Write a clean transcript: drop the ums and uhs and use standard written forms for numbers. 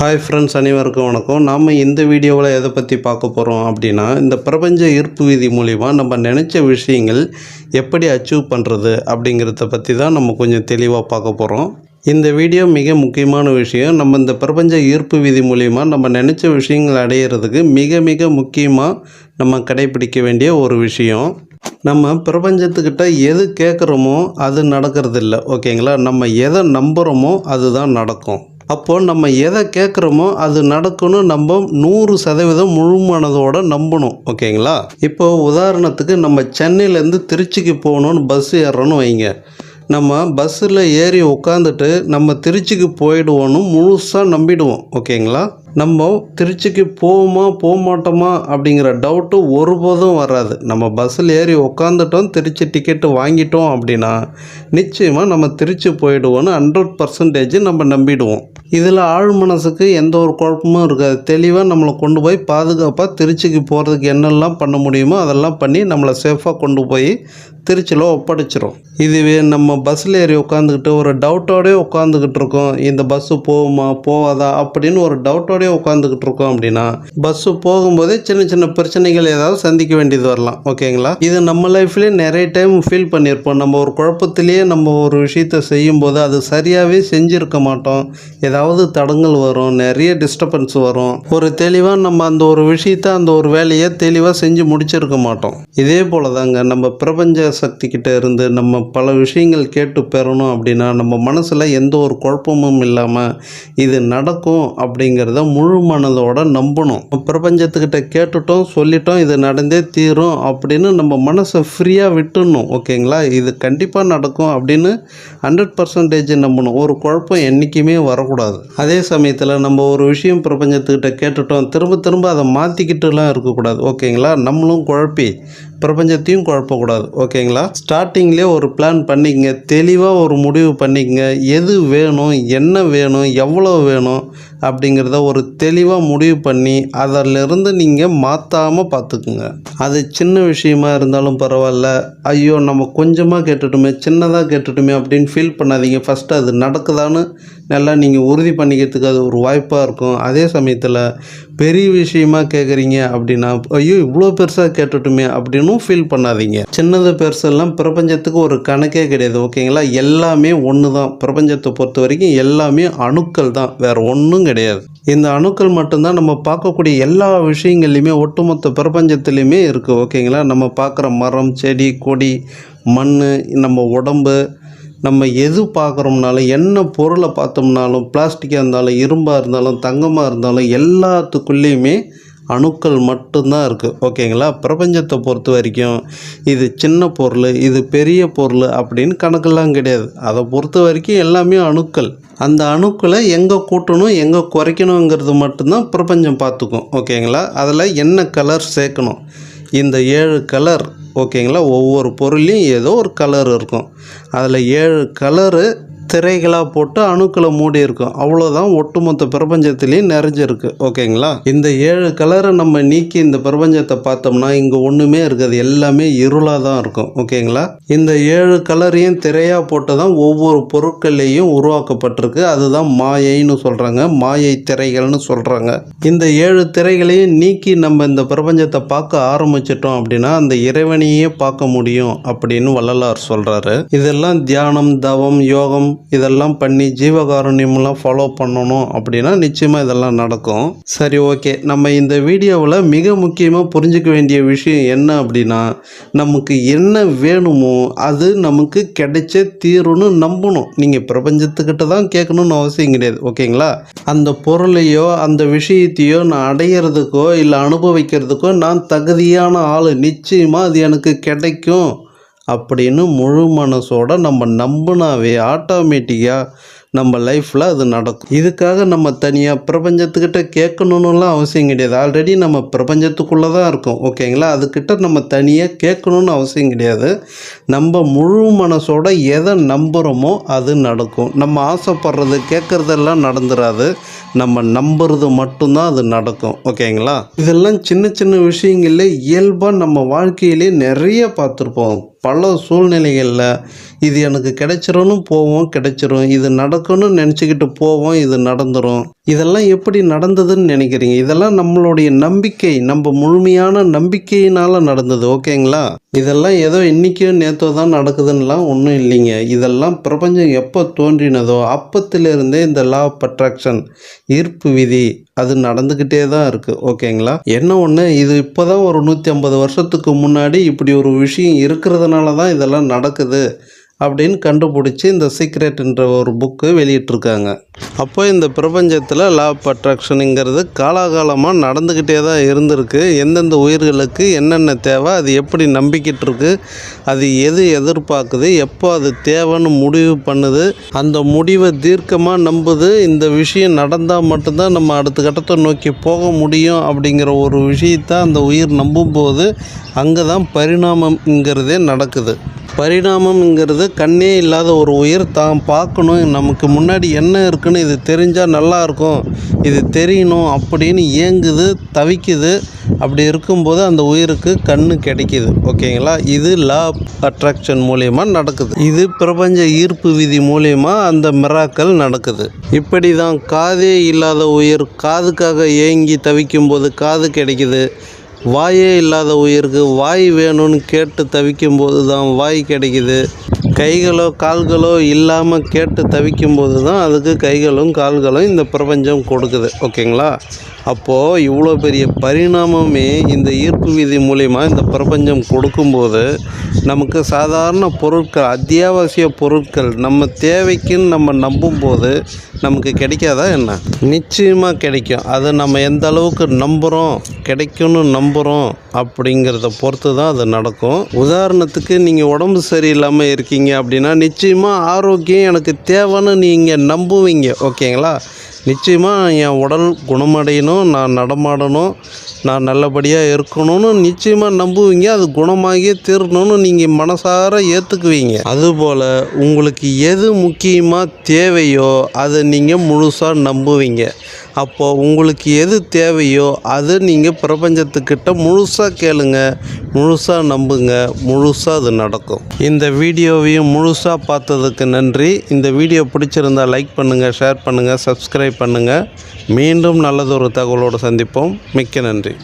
Hi friends, அனைவருக்கும் வணக்கம். நாம் இந்த வீடியோவில் எதை பற்றி பார்க்க போகிறோம் அப்படின்னா, இந்த பிரபஞ்ச ஈர்ப்பு விதி மூலிமா நம்ம நினச்ச விஷயங்கள் எப்படி அச்சீவ் பண்ணுறது அப்படிங்கிறத பற்றி தான் நம்ம கொஞ்சம் தெளிவாக பார்க்க போகிறோம். இந்த வீடியோ மிக முக்கியமான விஷயம். நம்ம இந்த பிரபஞ்ச ஈர்ப்பு விதி மூலிமா நம்ம நினச்ச விஷயங்கள் அடையிறதுக்கு மிக மிக முக்கியமாக நம்ம கடைபிடிக்க வேண்டிய ஒரு விஷயம். நம்ம பிரபஞ்சத்துக்கிட்ட எது கேட்குறோமோ அது நடக்கிறதில்ல, ஓகேங்களா? நம்ம எதை நம்புகிறோமோ அதுதான் நடக்கும். அப்போது நம்ம எதை கேட்குறோமோ அது நடக்கணும். நம்ம 100% முழு மனதோடு நம்பணும், ஓகேங்களா? இப்போது உதாரணத்துக்கு நம்ம சென்னையிலேருந்து திருச்சிக்கு போகணுன்னு பஸ் ஏறுறோன்னு வைங்க. நம்ம பஸ்ஸில் ஏறி உட்காந்துட்டு நம்ம திருச்சிக்கு போயிடுவோன்னு முழுசாக நம்பிடுவோம், ஓகேங்களா? நம்ம திருச்சிக்கு போவோமா போக மாட்டோமா அப்படிங்கிற டவுட்டு ஒருபோதும் வராது. நம்ம பஸ்ஸில் ஏறி உட்காந்துட்டோம், திருச்சி டிக்கெட்டு வாங்கிட்டோம் அப்படின்னா நிச்சயமாக நம்ம திருச்சி போயிடுவோன்னு 100% நம்ம நம்பிடுவோம். இதில் ஆழ் மனசுக்கு எந்த ஒரு குழப்பமும் இருக்காது. தெளிவாக நம்மளை கொண்டு போய் பாதுகாப்பாக திருச்சிக்கு போகிறதுக்கு என்னெல்லாம் பண்ண முடியுமோ அதெல்லாம் பண்ணி நம்மளை சேஃபாக கொண்டு போய் திருச்சியில் ஒப்படைச்சிரும். இதுவே நம்ம பஸ்ஸில் ஏறி உட்காந்துக்கிட்டு ஒரு டவுட்டோடே உட்காந்துக்கிட்டு இருக்கோம், இந்த பஸ்ஸு போகுமா போகாதா அப்படின்னு ஒரு டவுட்டோடே உட்காந்துக்கிட்டு இருக்கோம் அப்படின்னா பஸ்ஸு போகும்போதே சின்ன சின்ன பிரச்சனைகள் ஏதாவது சந்திக்க வேண்டியது வரலாம், ஓகேங்களா? இது நம்ம லைஃப்லேயே நிறைய டைம் ஃபீல் பண்ணியிருப்போம். நம்ம ஒரு குழப்பத்திலேயே நம்ம ஒரு விஷயத்தை செய்யும்போது அது சரியாகவே செஞ்சுருக்க மாட்டோம். ஏதாவது தடங்கள் வரும், நிறைய டிஸ்டர்பன்ஸ் வரும். ஒரு தெளிவாக நம்ம அந்த ஒரு விஷயத்தை அந்த ஒரு வேலையை தெளிவாக செஞ்சு முடிச்சிருக்க மாட்டோம். இதே போல தாங்க நம்ம பிரபஞ்ச சக்தி கிட்ட இருந்து நம்ம பல விஷயங்கள் கேட்டு பெறணும் அப்படின்னா நம்ம மனசில் எந்த ஒரு குழப்பமும் இல்லாமல் இது நடக்கும் அப்படிங்கிறத முழு மனதோட நம்பணும். பிரபஞ்சத்துக்கிட்ட கேட்டுட்டோம், சொல்லிட்டோம், இது நடந்தே தீரும் அப்படின்னு நம்ம மனசை ஃப்ரீயாக விட்டுடணும், ஓகேங்களா? இது கண்டிப்பாக நடக்கும் அப்படின்னு 100% நம்பணும். ஒரு குழப்பம் என்றைக்குமே வரக்கூடாது. அதே சமயத்தில் நம்ம ஒரு விஷயம் பிரபஞ்சத்துக்கிட்ட கேட்டுட்டோம், திரும்ப திரும்ப அதை மாற்றிக்கிட்டுலாம் இருக்கக்கூடாது, ஓகேங்களா? நம்மளும் குழப்பி பிரபஞ்சத்தையும் குழப்பக்கூடாது, ஓகேங்களா? ஸ்டார்டிங்லேயே ஒரு பிளான் பண்ணிக்கங்க, தெளிவாக ஒரு முடிவு பண்ணிக்கங்க. எது வேணும், என்ன வேணும், எவ்வளோ வேணும் அப்படிங்கிறத ஒரு தெளிவாக முடிவு பண்ணி அதிலிருந்து நீங்கள் மாற்றாமல் பார்த்துக்குங்க. அது சின்ன விஷயமா இருந்தாலும் பரவாயில்ல, ஐயோ நம்ம கொஞ்சமாக கேட்டுட்டோமே, சின்னதாக கேட்டுட்டோமே அப்படின்னு ஃபீல் பண்ணாதீங்க. ஃபஸ்ட்டு அது நடக்குதான்னு நல்லா நீங்கள் உறுதி பண்ணிக்கிறதுக்கு அது ஒரு வாய்ப்பாக இருக்கும். அதே சமயத்தில் பெரிய விஷயமா கேட்குறீங்க அப்படின்னா ஐயோ இவ்வளோ பெருசாக கேட்டுட்டுமே அப்படின்னு ஃபீல் பண்ணாதீங்க. சின்னது பெருசெல்லாம் பிரபஞ்சத்துக்கு ஒரு கணக்கே கிடையாது, ஓகேங்களா? எல்லாமே ஒன்று தான். பிரபஞ்சத்தை பொறுத்த வரைக்கும் எல்லாமே அணுக்கள் தான், வேறு ஒன்றும் கிடையாது. இந்த அணுக்கள் மட்டும்தான் நம்ம பார்க்கக்கூடிய எல்லா விஷயங்கள்லையுமே ஒட்டுமொத்த பிரபஞ்சத்துலேயுமே இருக்குது, ஓகேங்களா? நம்ம பார்க்குற மரம், செடி, கொடி, மண், நம்ம உடம்பு, நம்ம எது பார்க்குறோம்னாலும் என்ன பொருளை பார்த்தோம்னாலும் பிளாஸ்டிக்காக இருந்தாலும் இரும்பாக இருந்தாலும் தங்கமாக இருந்தாலும் எல்லாத்துக்குள்ளேயுமே அணுக்கள் மட்டும்தான் இருக்குது, ஓகேங்களா? பிரபஞ்சத்தை பொறுத்த வரைக்கும் இது சின்ன பொருள், இது பெரிய பொருள் அப்படின்னு கணக்கெல்லாம் கிடையாது. அதை பொறுத்த வரைக்கும் எல்லாமே அணுக்கள். அந்த அணுக்களை எங்கே கூட்டணும் எங்கே குறைக்கணுங்கிறது மட்டும்தான் பிரபஞ்சம் பார்த்துக்கும், ஓகேங்களா? அதில் என்ன கலர் சேர்க்கணும், இந்த 7 கலர், ஓகேங்களா? ஒவ்வொரு பொருளையும் ஏதோ ஒரு கலர் இருக்கும். அதில் 7 கலரு திரைகளாக போட்டு அணுக்களை மூடி இருக்கும். அவ்வளோதான் ஒட்டுமொத்த பிரபஞ்சத்திலையும் நிறைஞ்சிருக்கு, ஓகேங்களா? இந்த 7 கலரை நம்ம நீக்கி இந்த பிரபஞ்சத்தை பார்த்தோம்னா இங்கே ஒன்றுமே இருக்காது, எல்லாமே இருளாக தான் இருக்கும், ஓகேங்களா? இந்த 7 கலரையும் திரையாக போட்டு தான் ஒவ்வொரு பொருட்கள்லேயும் உருவாக்கப்பட்டிருக்கு. அதுதான் மாயைன்னு சொல்கிறாங்க, மாயை திரைகள்னு சொல்கிறாங்க. இந்த 7 திரைகளையும் நீக்கி நம்ம இந்த பிரபஞ்சத்தை பார்க்க ஆரம்பிச்சிட்டோம் அப்படின்னா அந்த இறைவனையே பார்க்க முடியும் அப்படின்னு வள்ளலார் சொல்கிறாரு. இதெல்லாம் தியானம், தவம், யோகம் இதெல்லாம் பண்ணி ஜீவகாருண்யம்லாம் ஃபாலோ பண்ணணும் அப்படின்னா நிச்சயமாக இதெல்லாம் நடக்கும். சரி, ஓகே. நம்ம இந்த வீடியோவில் மிக முக்கியமாக புரிஞ்சிக்க வேண்டிய விஷயம் என்ன அப்படின்னா, நமக்கு என்ன வேணுமோ அது நமக்கு கிடைச்சே தீரும்னு நம்பணும். நீங்கள் பிரபஞ்சத்துக்கிட்ட தான் கேட்கணும்னு அவசியம் கிடையாது, ஓகேங்களா? அந்த பொருளையோ அந்த விஷயத்தையோ நான் அடையிறதுக்கோ இல்லை அனுபவிக்கிறதுக்கோ நான் தகுதியான ஆள், நிச்சயமாக அது எனக்கு கிடைக்கும் அப்படின்னு முழு மனசோட நம்ம நம்பினாவே ஆட்டோமேட்டிக்காக நம்ம லைஃப்பில் அது நடக்கும். இதுக்காக நம்ம தனியாக பிரபஞ்சத்துக்கிட்ட கேட்கணுன்னுலாம் அவசியம் கிடையாது. ஆல்ரெடி நம்ம பிரபஞ்சத்துக்குள்ளே தான் இருக்கோம், ஓகேங்களா? அதுக்கிட்ட நம்ம தனியாக கேட்கணுன்னு அவசியம் கிடையாது. நம்ம முழு மனசோட எதை நம்புகிறோமோ அது நடக்கும். நம்ம ஆசைப்படுறது கேட்குறதெல்லாம் நடந்துடாது, நம்ம நம்புறது மட்டும்தான் அது நடக்கும், ஓகேங்களா? இதெல்லாம் சின்ன சின்ன விஷயங்கள்ல இயல்பாக நம்ம வாழ்க்கையிலே நிறைய பார்த்துருப்போம். பல சூழ்நிலைகளில் இது எனக்கு கிடைச்சிரும்னு போவோம், கிடைச்சிரும். இது நடக்கும்னு நினச்சிக்கிட்டு போவோம், இது நடந்துடும். இதெல்லாம் எப்படி நடந்ததுன்னு நினைக்கிறீங்க? இதெல்லாம் நம்மளுடைய நம்பிக்கை, நம்ம முழுமையான நம்பிக்கையினால் நடந்தது. ஓகேங்களா? இதெல்லாம் ஏதோ இன்றைக்கோ நேற்றோ தான் நடக்குதுன்னெலாம் ஒன்றும் இல்லைங்க. இதெல்லாம் பிரபஞ்சம் எப்போ தோன்றினதோ அப்பத்திலிருந்தே இந்த லா ஆஃப் அட்ராக்ஷன், ஈர்ப்பு விதி, அது நடந்துக்கிட்டே தான் இருக்குது. ஓகேங்களா? என்ன ஒன்று, இது இப்போ தான் ஒரு 150 வருஷத்துக்கு முன்னாடி இப்படி ஒரு விஷயம் இருக்கிறதுனால தான் இதெல்லாம் நடக்குது அப்படின்னு கண்டுபிடிச்சி இந்த சீக்ரெட்ன்ற ஒரு புக்கு வெளியிட்டிருக்காங்க. அப்போ இந்த பிரபஞ்சத்தில் லா ஆஃப் அட்ராக்ஷனுங்கிறது காலாகாலமாக நடந்துக்கிட்டே தான் இருந்திருக்கு. எந்தெந்த உயிர்களுக்கு என்னென்ன தேவை, அது எப்படி நம்பிக்கிட்டு இருக்கு, அது எது எதிர்பார்க்குது, எப்போ அது தேவைன்னு முடிவு பண்ணுது, அந்த முடிவை தீர்க்கமாக நம்புது. இந்த விஷயம் நடந்தால் மட்டும்தான் நம்ம அடுத்த கட்டத்தை நோக்கி போக முடியும் அப்படிங்கிற ஒரு விஷயத்தை அந்த உயிர் நம்பும்போது அங்கே தான் பரிணாமம்ங்கிறதே நடக்குது. பரிணாமம்ங்கிறது கண்ணே இல்லாத ஒரு உயிர் தான் பார்க்கணும், நமக்கு முன்னாடி என்ன இருக்குன்னு இது தெரிஞ்சால் நல்லாயிருக்கும், இது தெரியணும் அப்படின்னு ஏங்குது, தவிக்குது. அப்படி இருக்கும்போது அந்த உயிருக்கு கண்ணு கிடைக்கிது. ஓகேங்களா? இது லா ஆஃப் அட்ராக்ஷன் மூலயமா நடக்குது. இது பிரபஞ்ச ஈர்ப்பு விதி மூலயமா அந்த மிராக்கள் நடக்குது. இப்படி தான் காதே இல்லாத உயிர் காதுக்காக ஏங்கி தவிக்கும்போது காது கிடைக்கிது. வாயே இல்லாத உயிருக்கு வாய் வேணும்னு கேட்டு தவிக்கும்போது தான் வாய் கிடைக்கிது. கைகளோ கால்களோ இல்லாமல் கேட்டு தவிக்கும்போது தான் அதுக்கு கைகளும் கால்களும் இந்த பிரபஞ்சம் கொடுக்குது. ஓகேங்களா? அப்போது இவ்வளோ பெரிய பரிணாமமே இந்த ஈர்ப்பு விதி மூலிமா இந்த பிரபஞ்சம் கொடுக்கும்போது நமக்கு சாதாரண பொருட்கள், அத்தியாவசிய பொருட்கள் நம்ம தேவைக்குன்னு நம்ம நம்பும்போது நமக்கு கிடைக்காதா என்ன? நிச்சயமாக கிடைக்கும். அதை நம்ம எந்த அளவுக்கு நம்புகிறோம், கிடைக்கும்னு நம்புகிறோம் அப்படிங்கிறத பொறுத்து தான் அது நடக்கும். உதாரணத்துக்கு நீங்கள் உடம்பு சரியில்லாமல் இருக்கீங்க அப்படின்னா நிச்சயமாக ஆரோக்கியம் எனக்கு தேவைன்னு நீங்கள் நம்புவீங்க. ஓகேங்களா? நிச்சயமாக என் உடல் குணமடையணும், நான் நடமாடணும், நான் நல்லபடியாக இருக்கணும்னு நிச்சயமாக நம்புவீங்க. அது குணமாகியே தீரணும்னு நீங்கள் மனசார ஏற்றுக்குவீங்க. அதுபோல் உங்களுக்கு எது முக்கியமாக தேவையோ அதை நீங்கள் முழுசாக நம்புவீங்க. அப்போது உங்களுக்கு எது தேவையோ அது நீங்கள் பிரபஞ்சத்துக்கிட்ட முழுசாக கேளுங்க, முழுசாக நம்புங்க, முழுசாக அது நடக்கும். இந்த வீடியோவையும் முழுசாக பார்த்ததுக்கு நன்றி. இந்த வீடியோ பிடிச்சிருந்தால் லைக் பண்ணுங்கள், ஷேர் பண்ணுங்கள், சப்ஸ்கிரைப் பண்ணுங்கள். மீண்டும் நல்லதொரு தகவலோடு சந்திப்போம். மிக்க நன்றி.